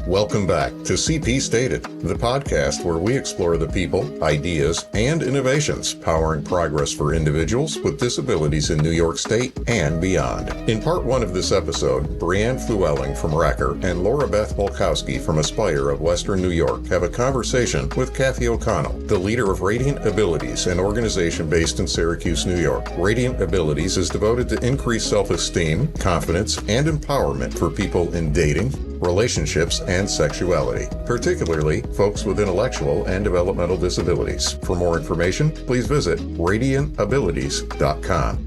Welcome back to CP Stated, the podcast where we explore the people, ideas, and innovations powering progress for individuals with disabilities in New York State and beyond. In part one of this episode, Brianne Flewelling from Racker and Laura Beth Malkowski from Aspire of Western New York have a conversation with Kathy O'Connell, the leader of Radiant Abilities, an organization based in Syracuse, New York. Radiant Abilities is devoted to increased self-esteem, confidence, and empowerment for people in dating, relationships, and sexuality, particularly folks with intellectual and developmental disabilities. For more information, please visit radiantabilities.com.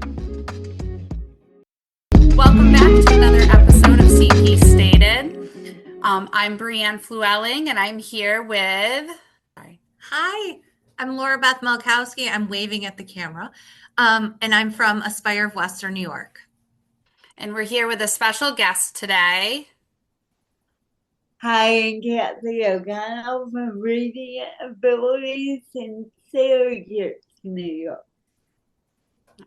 Welcome back to another episode of CP Stated. I'm Brianne Flewelling, and I'm here with... Hi, I'm Laura Beth Malkowski. I'm waving at the camera, and I'm from Aspire of Western New York. And we're here with a special guest today. Hi, I'm Kathy O'Connell from Radiant Abilities in Syracuse, New York.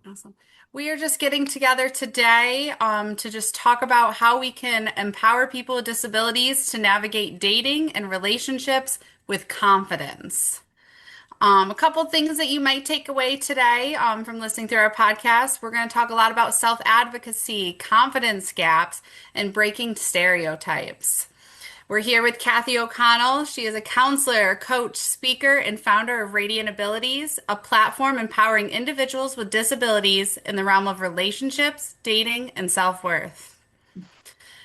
Awesome. We are just getting together today to just talk about how we can empower people with disabilities to navigate dating and relationships with confidence. A couple things that you might take away today from listening through our podcast. We're going to talk a lot about self-advocacy, confidence gaps, and breaking stereotypes. We're here with Kathy O'Connell. She is a counselor, coach, speaker, and founder of Radiant Abilities, a platform empowering individuals with disabilities in the realm of relationships, dating, and self-worth.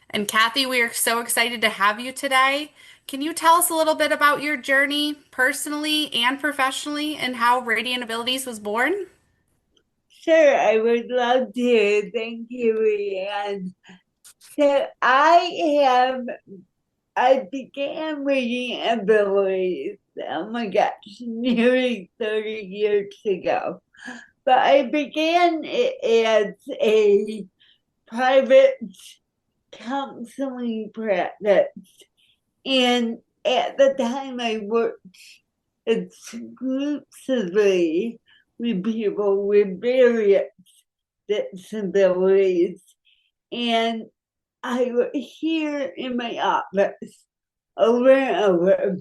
And Kathy, we are so excited to have you today. Can you tell us a little bit about your journey personally and professionally and how Radiant Abilities was born? Sure, I would love to. Thank you, Brianne. So I began reading abilities, oh my gosh, nearly 30 years ago. But I began it as a private counseling practice. And at the time I worked exclusively with people with various disabilities. And I would hear in my office over and over,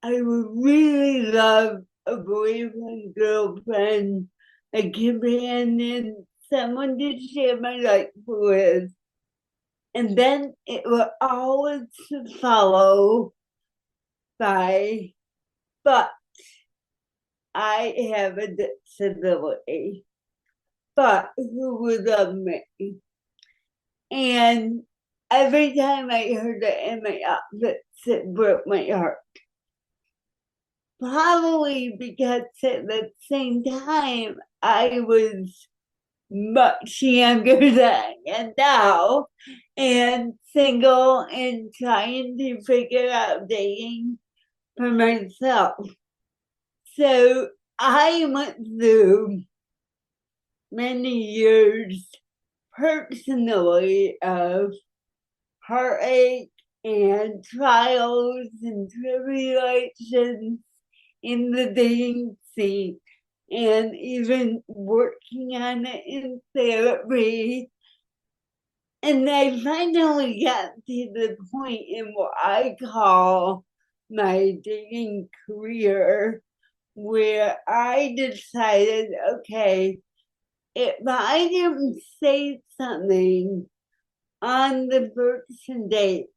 I would really love a boyfriend, girlfriend, a companion, someone to share my life with. And then it would always follow by, but I have a disability, but who would love me? And every time I heard it in my office, it broke my heart. Probably because at the same time, I was much younger than I am now and single and trying to figure out dating for myself. So I went through many years personally of heartache and trials and tribulations in the dating scene, and even working on it in therapy. And I finally got to the point in what I call my dating career, where I decided, okay, if I didn't say something on the first date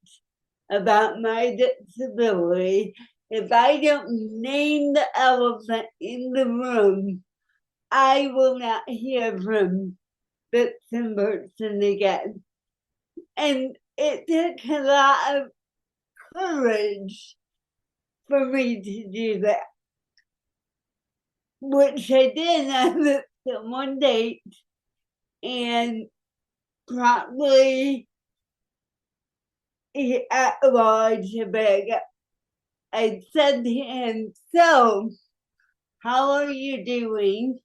about my disability, if I don't name the elephant in the room, I will not hear from this person again. And it took a lot of courage for me to do that, which I did on one date, and probably I said to him, so how are you doing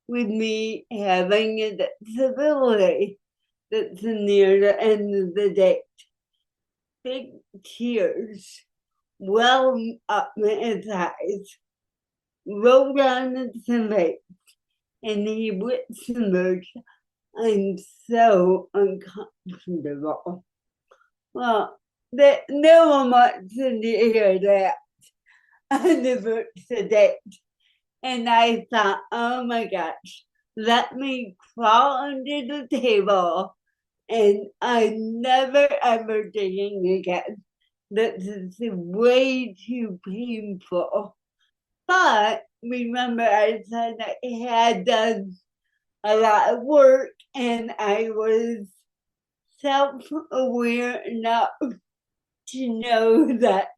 with me having a disability? That's near the end of the date. Big tears welled up his eyes, rolled down his face, and he whispered, I'm so uncomfortable. Well, that no one wants to hear that on the books today. And I thought, oh my gosh, let me crawl under the table and I'm never ever digging again. This is way too painful. But remember, I said I had done a lot of work and I was self aware enough to know that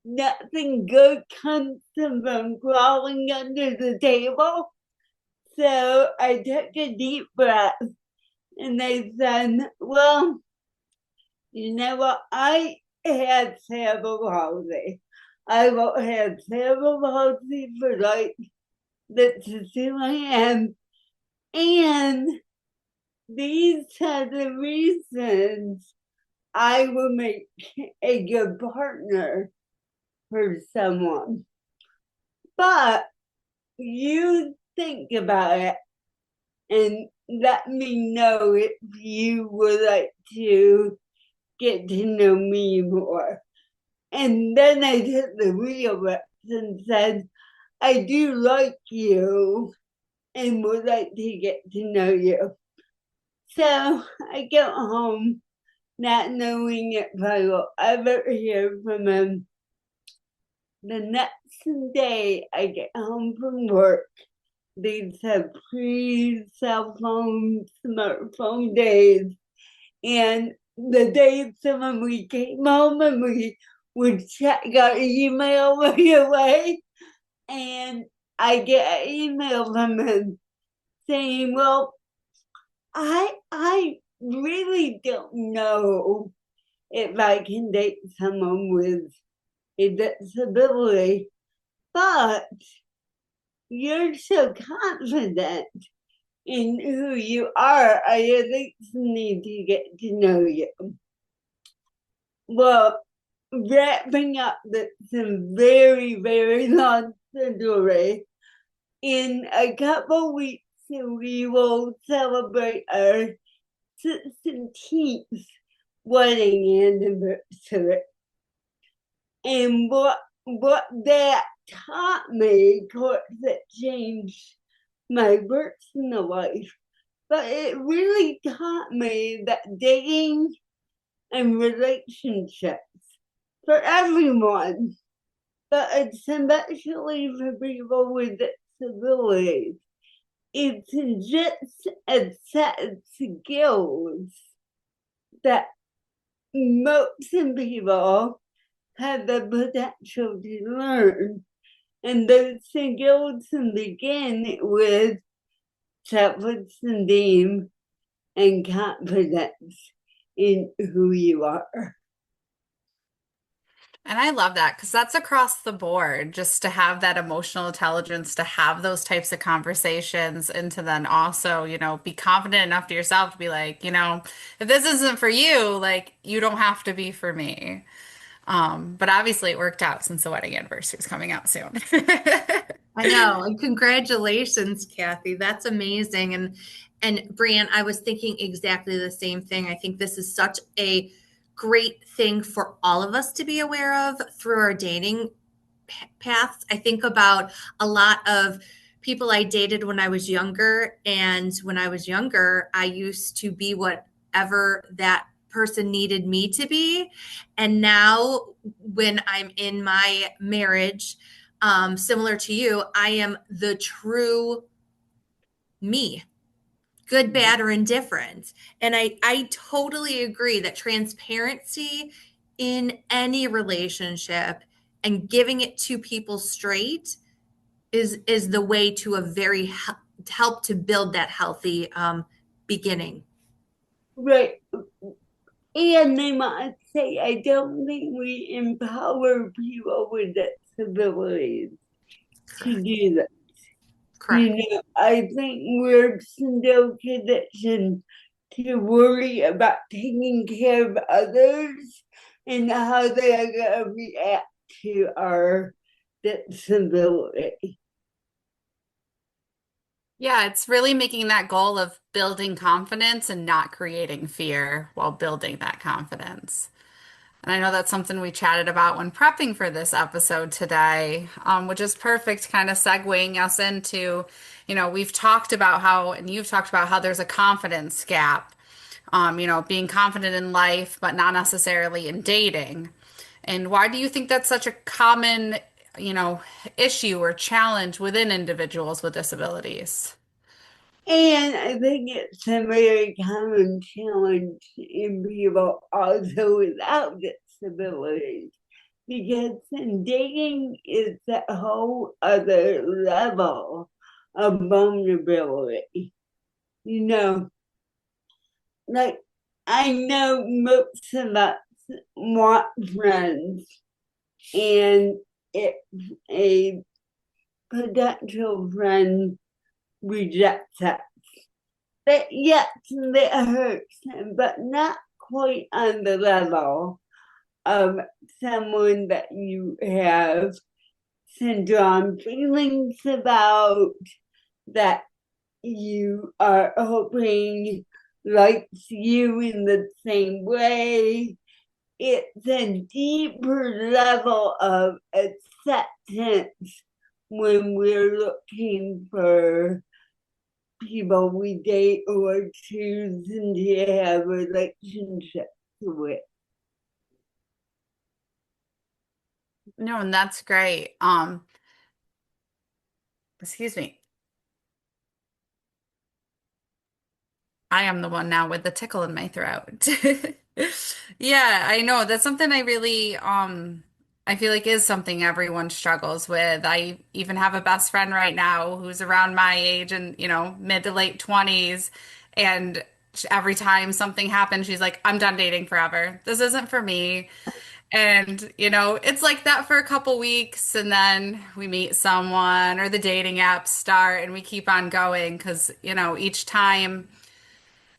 nothing good comes from crawling under the table. So I took a deep breath and I said, well, you know what? I had cerebral palsy. I had cerebral palsy for like, this is who I am. And these are the reasons I will make a good partner for someone. But you think about it and let me know if you would like to get to know me more. And then I took the real reps and said, I do like you and would like to get to know you. So I go home not knowing if I will ever hear from him. The next day I get home from work. These have pre-cell phone, smartphone days. And the days when we came home and we would check our email right away. And I get an email from him saying, well, I really don't know if I can date someone with a disability, but you're so confident in who you are. I at least need to get to know you. Well, wrapping up some very, very long story, in a couple weeks we will celebrate our 16th wedding anniversary. And what that taught me, of course, it changed my personal life, but it really taught me that dating and relationships for everyone, but especially for people with disabilities, it's just a set of skills that most people have the potential to learn. And those skills can begin with self-esteem and confidence in who you are. And I love that because that's across the board, just to have that emotional intelligence, to have those types of conversations, and to then also, be confident enough to yourself to be like, if this isn't for you, like, you don't have to be for me. But obviously it worked out since the wedding anniversary is coming out soon. I know. And congratulations, Kathy. That's amazing. And Brianne, I was thinking exactly the same thing. I think this is such a great thing for all of us to be aware of through our dating paths. I think about a lot of people I dated when I was younger. And when I was younger, I used to be whatever that person needed me to be. And now when I'm in my marriage, similar to you, I am the true me, good, bad, or indifferent. And I totally agree that transparency in any relationship and giving it to people straight is the way to help to build that healthy beginning. Right. And they might say, I don't think we empower people with disabilities to Correct. do that. Correct. I think we're still conditioned to worry about taking care of others and how they are going to react to our disability. Yeah, it's really making that goal of building confidence and not creating fear while building that confidence. And I know that's something we chatted about when prepping for this episode today, which is perfect, kind of segueing us into, we've talked about how, and you've talked about how there's a confidence gap, being confident in life, but not necessarily in dating. And why do you think that's such a common, you know, issue or challenge within individuals with disabilities? And I think it's a very common challenge in people also without disabilities because in dating is a whole other level of vulnerability. You know, like I know most of us want friends, and if a potential friend rejects us, that yes, that hurts, but not quite on the level of someone that you have syndrome feelings about, that you are hoping likes you in the same way. It's a deeper level of acceptance when we're looking for people we date or choose to have relationships with. No, and that's great. Excuse me. I am the one now with the tickle in my throat. Yeah, I know. That's something I really, I feel like is something everyone struggles with. I even have a best friend right now who's around my age and, mid to late 20s. And every time something happens, she's like, I'm done dating forever. This isn't for me. And, it's like that for a couple weeks, and then we meet someone or the dating apps start and we keep on going because, each time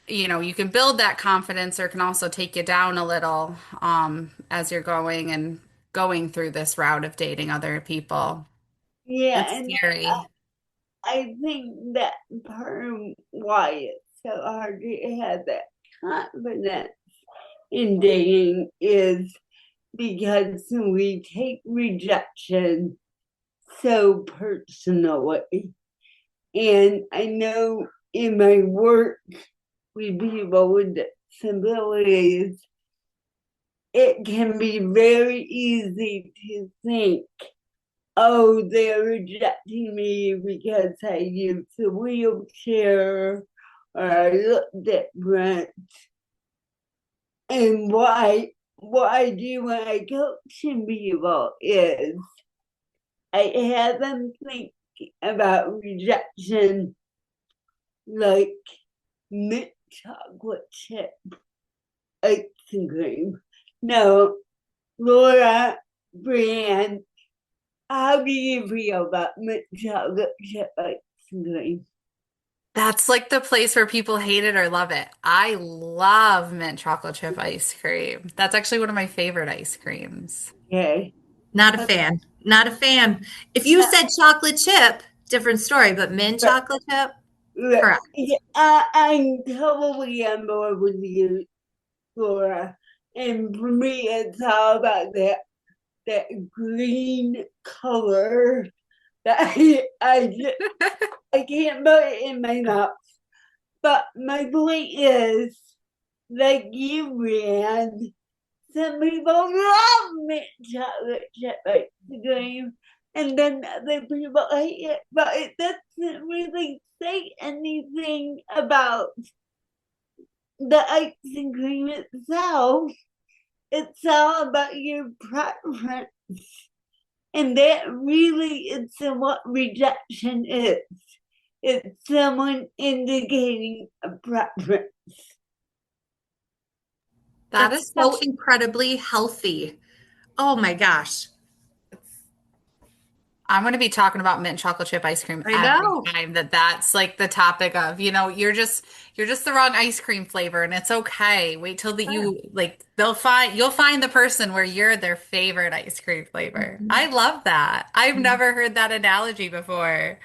you can build that confidence or it can also take you down a little as you're going through this route of dating other people. Yeah, It's and scary. I think that part of why it's so hard to have that confidence in dating is because we take rejection so personally. And I know in my work with people with disabilities, it can be very easy to think, oh, they're rejecting me because I use a wheelchair or I look different. And what I do when I coach people is I have them think about rejection like mint chocolate chip ice cream. No, Laura, Brianne, how do you feel about mint chocolate chip ice cream? That's like the place where people hate it or love it. I love mint chocolate chip ice cream. That's actually one of my favorite ice creams. Okay. Not a fan. Not a fan. If you said chocolate chip, different story, but mint But, chocolate chip, but correct. yeah, I'm totally on board with you, Laura. And for me, it's all about that green color that I can't put it in my mouth. But my point is, like you, Brian, some people love mint chocolate chip ice cream, and then other people hate it. But it doesn't really say anything about the ice cream itself. It's all about your preference. And that really is what rejection is. It's someone indicating a preference. That That's is so such incredibly healthy. Oh my gosh. I'm going to be talking about mint chocolate chip ice cream I every know. time that's like the topic of, you're just the wrong ice cream flavor and it's okay. Wait till that Sure. you like you'll find the person where you're their favorite ice cream flavor. Mhm. I love that. I've never heard that analogy before.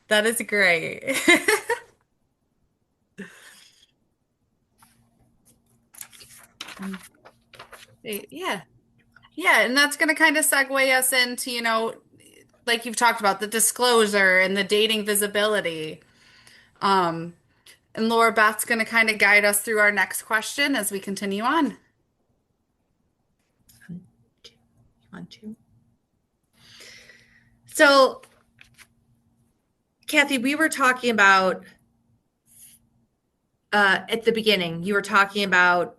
That is great. Yeah. Yeah. And that's going to kind of segue us into, like you've talked about the disclosure and the dating visibility. Um, and Laura Beth's going to kind of guide us through our next question as we continue on. Want to? So, Kathy, we were talking about at the beginning, you were talking about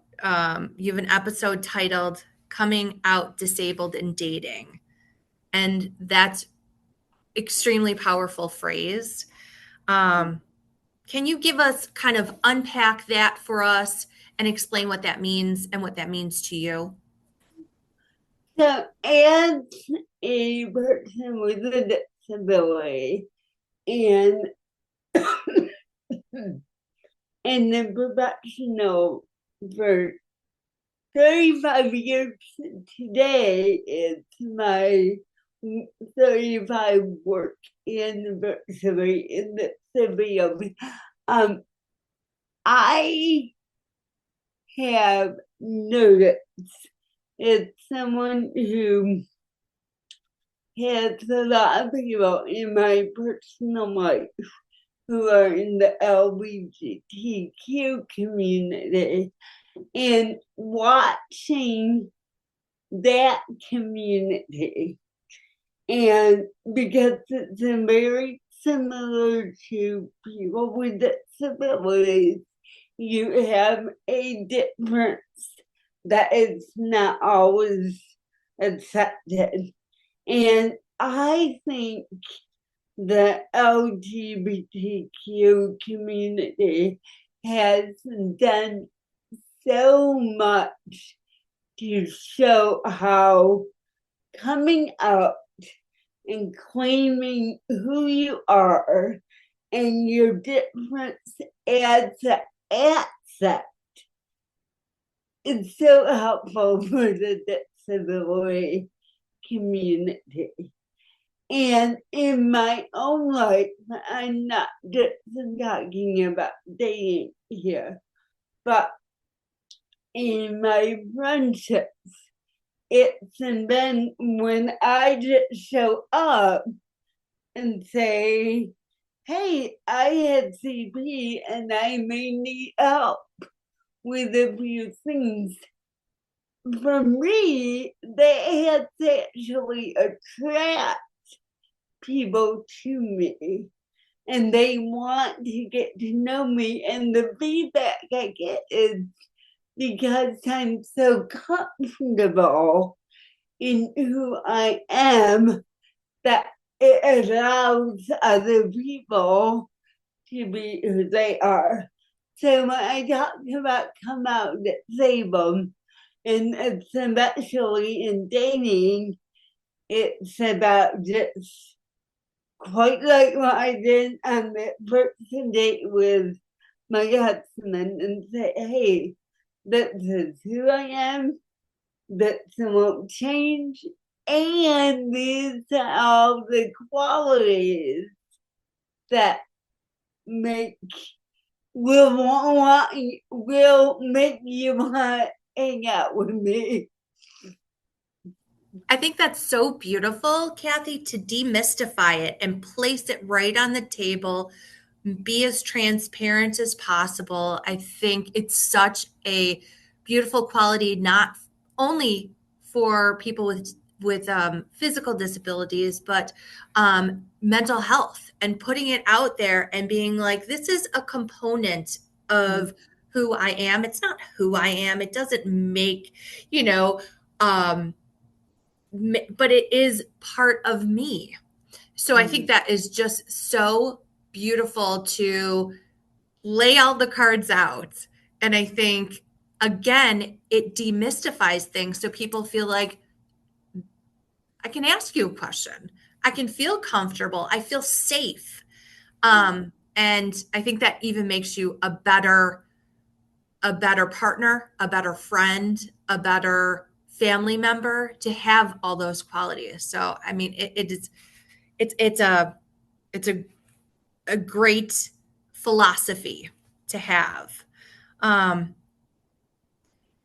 you have an episode titled Coming Out Disabled in Dating. And that's extremely powerful phrase. Can you give us kind of unpack that for us and explain what that means and what that means to you? So, as a person with a disability and in the professional for 35 years today, it's my 35 work anniversary in the field. I have noticed it's someone who has a lot of people in my personal life who are in the LGBTQ community, and watching that community. And because it's very similar to people with disabilities, you have a difference that is not always accepted. And I think the LGBTQ community has done so much to show how coming out and claiming who you are and your difference as an asset is so helpful for the disability community. And in my own life, I'm not just talking about dating here, but in my friendships, it's been when I just show up and say, hey, I had CP and I may need help with a few things. For me, they had to actually attract people to me, and they want to get to know me, and the feedback I get is because I'm so comfortable in who I am that it allows other people to be who they are. So when I talk about come out disabled, and especially in dating, it's about just quite like what I did on the first date with my husband and say, hey, this is who I am, that won't change, and these are all the qualities that make will make you want to hang out with me. I think that's so beautiful, Kathy, to demystify it and place it right on the table, be as transparent as possible. I think it's such a beautiful quality, not only for people with physical disabilities, but mental health, and putting it out there and being like, this is a component of who I am. It's not who I am. It doesn't make, but it is part of me. So I think that is just so beautiful to lay all the cards out. And I think, again, it demystifies things so people feel like, I can ask you a question. I can feel comfortable. I feel safe. And I think that even makes you a better partner, a better friend, a better family member, to have all those qualities. So, I mean, it's a great philosophy to have.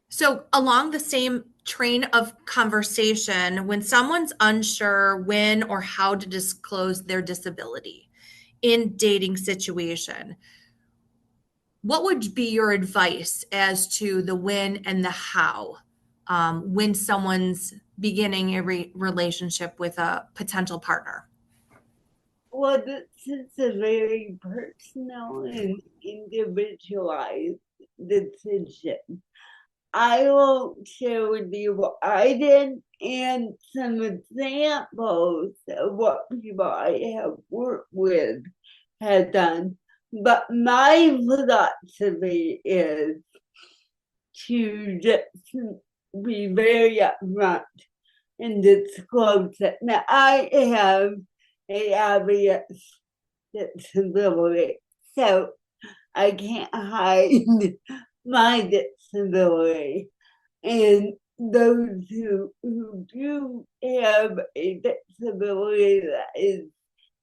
So along the same train of conversation when someone's unsure when or how to disclose their disability in dating situation. What would be your advice as to the when and the how when someone's beginning a relationship with a potential partner? Well, this is a very personal and individualized decision. I will share with you what I did and some examples of what people I have worked with have done. But my philosophy is to just be very upfront and disclose it. Now, I have a obvious disability, so I can't hide my disability. And those who do have a disability that is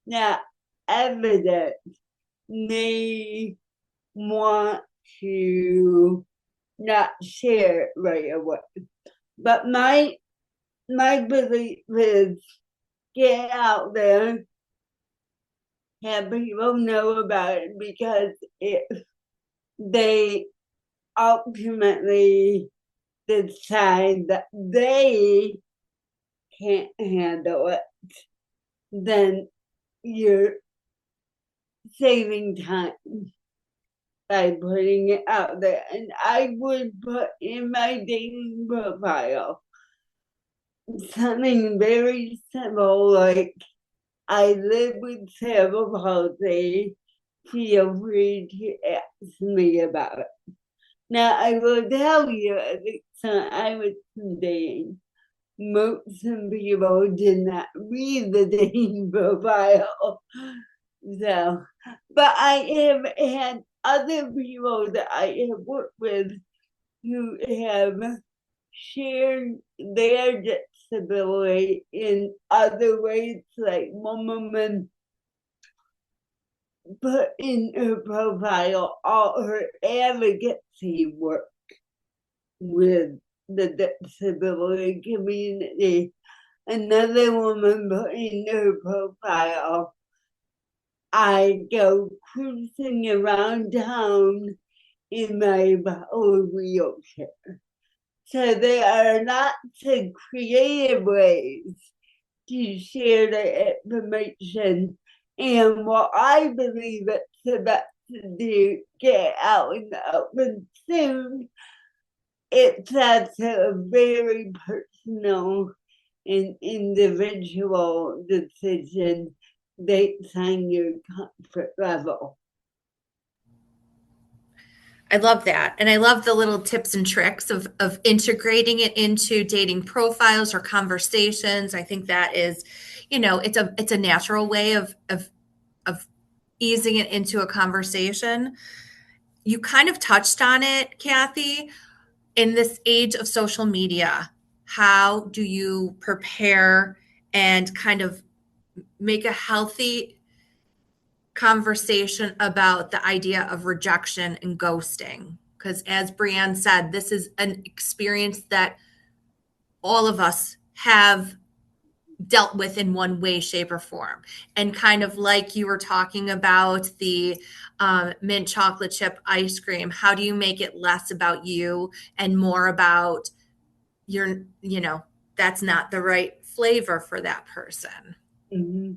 not evident may want to not share it right away. But my belief is get out there, have people know about it, because if they ultimately decide that they can't handle it, then you're saving time by putting it out there. And I would put in my dating profile something very simple like, I live with cerebral palsy. Feel free to ask me about it. Now, I will tell you, at the time I was dating, most people did not read the dating profile. So, but I have had other people that I have worked with who have shared their disability in other ways, like one woman put in her profile all her advocacy work with the disability community. Another woman put in her profile, I go cruising around town in my wheelchair. So there are lots of creative ways to share the information. And what I believe it's about to do, get out in the open soon, it's a very personal and individual decision based on your comfort level. I love that. And I love the little tips and tricks of integrating it into dating profiles or conversations. I think that is, it's a natural way of easing it into a conversation. You kind of touched on it, Kathy, in this age of social media. How do you prepare and kind of make a healthy conversation about the idea of rejection and ghosting? Because as Brianne said, this is an experience that all of us have dealt with in one way, shape, or form. And kind of like you were talking about the mint chocolate chip ice cream, how do you make it less about you and more about that's not the right flavor for that person? Mm-hmm.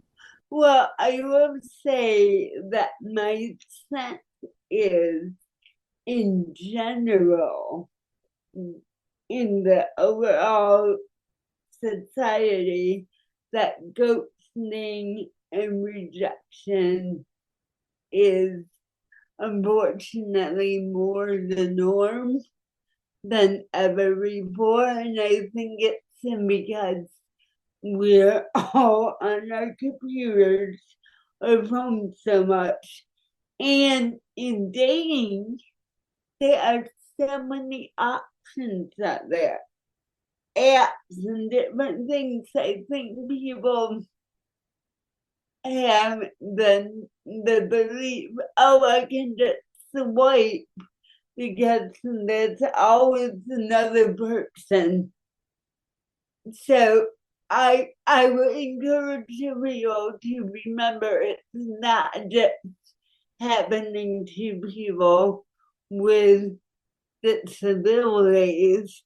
Well, I will say that my sense is, in general, in the overall society, that ghosting and rejection is unfortunately more the norm than ever before. And I think it's because we're all on our computers or phones so much. And in dating, there are so many options out there, apps and different things. I think people have the belief, oh, I can just swipe because there's always another person So I would encourage people to remember it's not just happening to people with disabilities,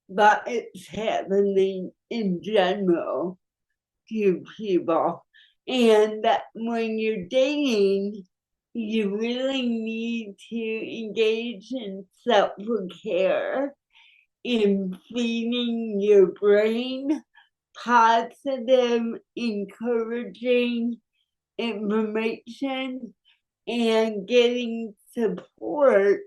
but it's happening in general to people. And that when you're dating, you really need to engage in self-care, in feeding your brain positive, encouraging information, and getting support,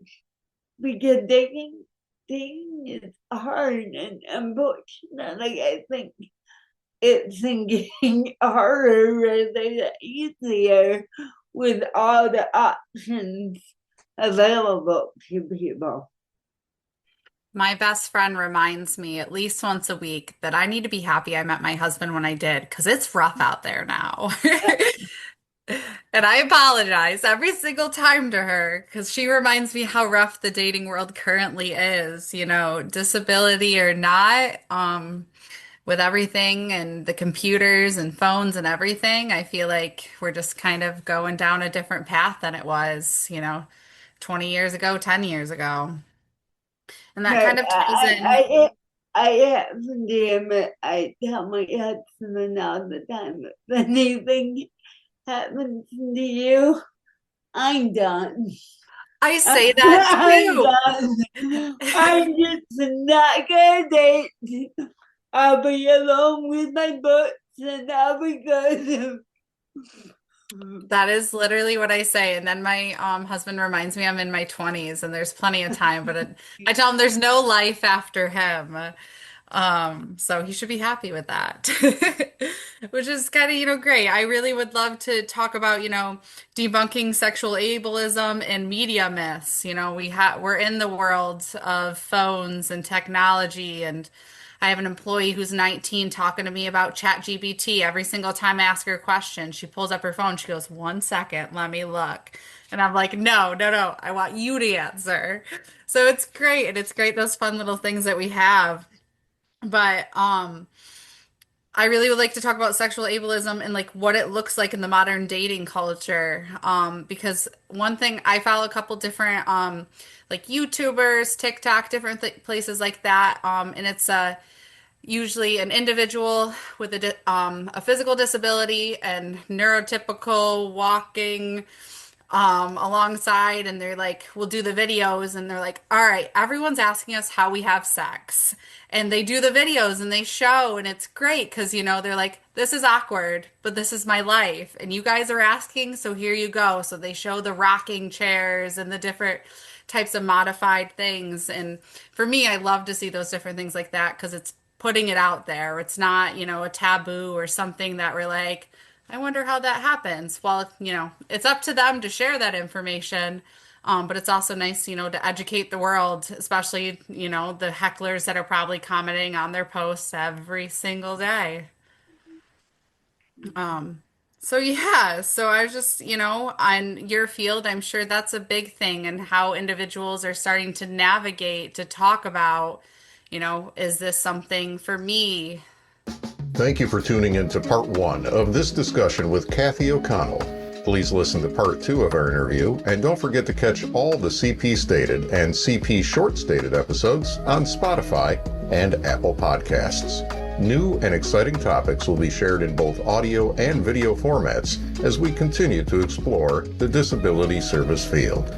because dating is hard, and unfortunately I think it's getting harder rather than easier with all the options available to people. My best friend reminds me at least once a week that I need to be happy I met my husband when I did, because it's rough out there now. And I apologize every single time to her because she reminds me how rough the dating world currently is, disability or not, with everything and the computers and phones and everything. I feel like we're just kind of going down a different path than it was, 20 years ago, 10 years ago. And that But kind of ties in. I have to admit, I tell my husband all the time, if anything happens to you, I'm done. I say that I'm too. done. I'm just not gonna date. I'll be alone with my books and I'll be good. That is literally what I say. And then my husband reminds me I'm in my 20s and there's plenty of time, but I tell him there's no life after him. So he should be happy with that, which is kind of, great. I really would love to talk about, debunking sexual ableism and media myths. We're in the world of phones and technology, and I have an employee who's 19 talking to me about ChatGPT. Every single time I ask her a question, she pulls up her phone. She goes, "1 second, let me look." And I'm like, no, no, no, I want you to answer. So it's great. And it's great, those fun little things that we have. But I really would like to talk about sexual ableism and like what it looks like in the modern dating culture. Because one thing I follow a couple different like YouTubers, TikTok, different places like that. And it's usually an individual with a physical disability and neurotypical walking alongside, and they're like, we'll do the videos, and they're like, all right, everyone's asking us how we have sex, and they do the videos and they show, and it's great because they're like, this is awkward, but this is my life, and you guys are asking, so here you go. So they show the rocking chairs and the different types of modified things, and for me, I love to see those different things like that because it's putting it out there. It's not a taboo or something that we're like, I wonder how that happens. Well, it's up to them to share that information. But it's also nice, to educate the world, especially, the hecklers that are probably commenting on their posts every single day. So yeah, so I was just, on your field, I'm sure that's a big thing, and how individuals are starting to navigate to talk about, is this something for me? Thank you for tuning in to part 1 of this discussion with Kathy O'Connell. Please listen to part 2 of our interview, and don't forget to catch all the CP Stated and CP Short Stated episodes on Spotify and Apple Podcasts. New and exciting topics will be shared in both audio and video formats as we continue to explore the disability service field.